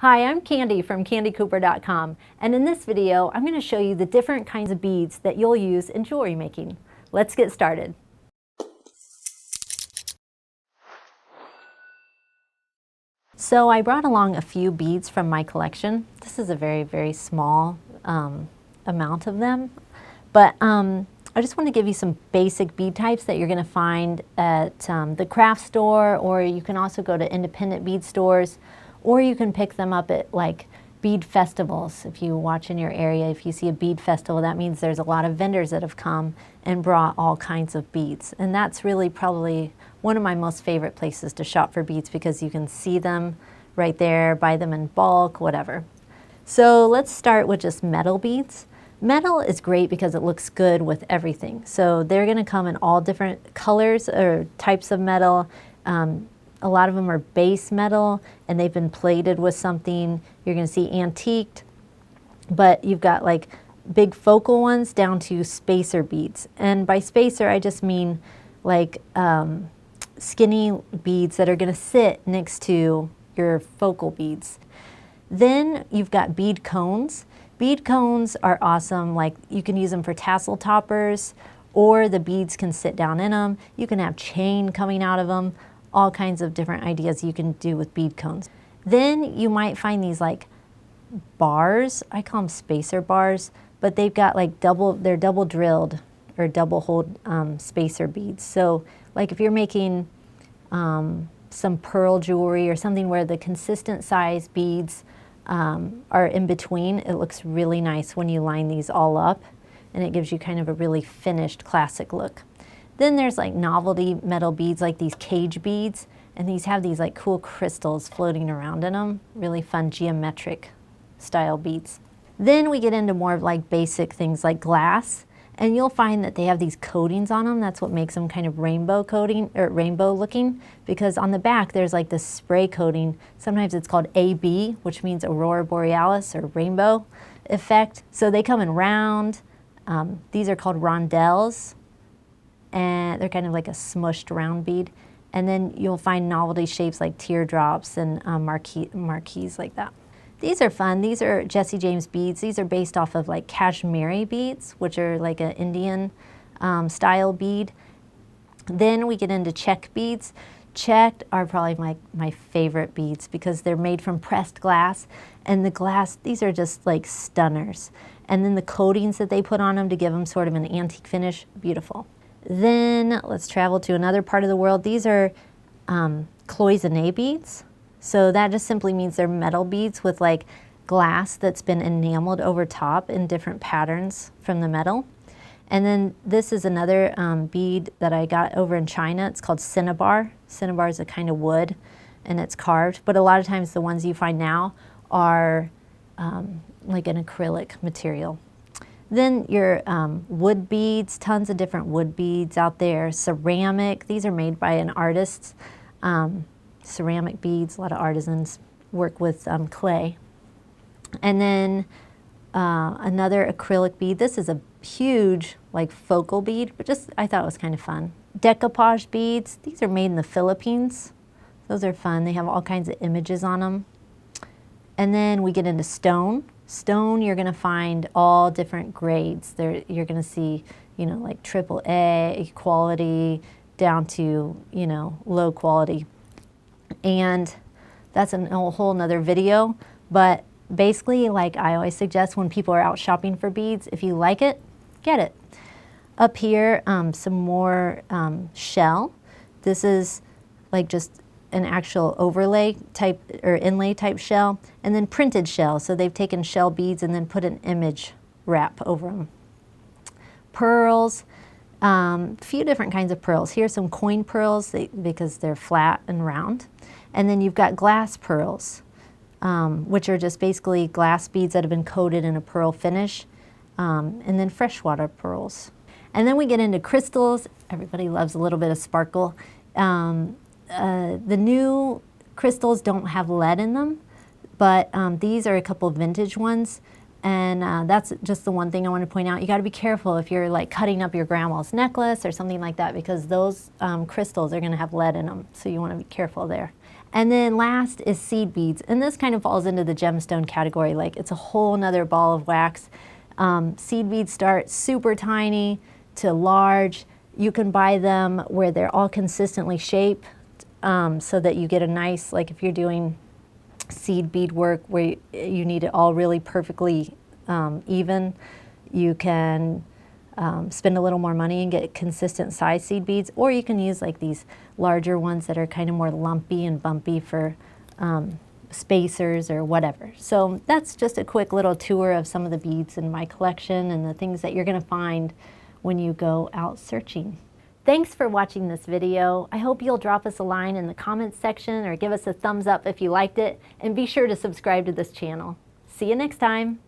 Hi, I'm Candie from CandieCooper.com, and in this video I'm going to show you the different kinds of beads that you'll use in jewelry making. Let's get started. So I brought along a few beads from my collection. This is a very small amount of them, but I just want to give you some basic bead types that you're going to find at the craft store, or you can also go to independent bead stores, or you can pick them up at like bead festivals. If you watch in your area, if you see a bead festival, that means there's a lot of vendors that have come and brought all kinds of beads. And that's really probably one of my most favorite places to shop for beads, because you can see them right there, buy them in bulk, whatever. So let's start with just metal beads. Metal is great because it looks good with everything. So they're going to come in all different colors or types of metal. A lot of them are base metal and they've been plated with something. You're going to see antiqued, but you've got like big focal ones down to spacer beads. And by spacer, I just mean like skinny beads that are going to sit next to your focal beads. Then you've got bead cones. Bead cones are awesome. Like you can use them for tassel toppers, or the beads can sit down in them. You can have chain coming out of them. All kinds of different ideas you can do with bead cones. Then you might find these like bars. I call them spacer bars, but they've got like they're double drilled or double holed spacer beads. So like if you're making some pearl jewelry or something where the consistent size beads are in between, it looks really nice when you line these all up, and it gives you kind of a really finished classic look. Then there's like novelty metal beads, like these cage beads, and these have these like cool crystals floating around in them. Really fun geometric style beads. Then we get into more of like basic things like glass, and you'll find that they have these coatings on them. That's what makes them kind of rainbow coating or rainbow looking, because on the back there's like this spray coating. Sometimes it's called AB, which means Aurora Borealis or rainbow effect. So they come in round. These are called rondelles, and they're kind of like a smushed round bead. And then you'll find novelty shapes like teardrops and marquees like that. These are fun. These are Jesse James beads. These are based off of like Kashmiri beads, which are like an Indian style bead. Then we get into check beads. Checked are probably my favorite beads because they're made from pressed glass, and the glass, these are just like stunners. And then the coatings that they put on them to give them sort of an antique finish, beautiful. Then let's travel to another part of the world. These are cloisonné beads. So that just simply means they're metal beads with like glass that's been enameled over top in different patterns from the metal. And then this is another bead that I got over in China. It's called cinnabar. Cinnabar is a kind of wood and it's carved, but a lot of times the ones you find now are like an acrylic material. Then your wood beads, tons of different wood beads out there. Ceramic, these are made by an artist. Ceramic beads, a lot of artisans work with clay. And then another acrylic bead. This is a huge like focal bead, but just I thought it was kind of fun. Decoupage beads, these are made in the Philippines. Those are fun. They have all kinds of images on them. And then we get into stone. Stone, you're going to find all different grades. You're going to see, you know, like AAA quality down to, you know, low quality. And that's a whole nother video. But basically, like I always suggest when people are out shopping for beads, if you like it, get it. Up here, some more shell. This is like just an actual overlay type or inlay type shell, and then printed shell. So they've taken shell beads and then put an image wrap over them. Pearls, a few different kinds of pearls. Here's some coin pearls because they're flat and round. And then you've got glass pearls, which are just basically glass beads that have been coated in a pearl finish, and then freshwater pearls. And then we get into crystals. Everybody loves a little bit of sparkle. The new crystals don't have lead in them, but these are a couple vintage ones, and that's just the one thing I want to point out. You got to be careful if you're like cutting up your grandma's necklace or something like that, because those crystals are going to have lead in them, so you want to be careful there. And then last is seed beads. And this kind of falls into the gemstone category. Like it's a whole nother ball of wax. Seed beads start super tiny to large. You can buy them where they're all consistently shaped so that you get a nice, like if you're doing seed bead work where you need it all really perfectly even, you can spend a little more money and get consistent size seed beads, or you can use like these larger ones that are kind of more lumpy and bumpy for spacers or whatever. So that's just a quick little tour of some of the beads in my collection and the things that you're going to find when you go out searching. Thanks for watching this video. I hope you'll drop us a line in the comments section or give us a thumbs up if you liked it, and be sure to subscribe to this channel. See you next time.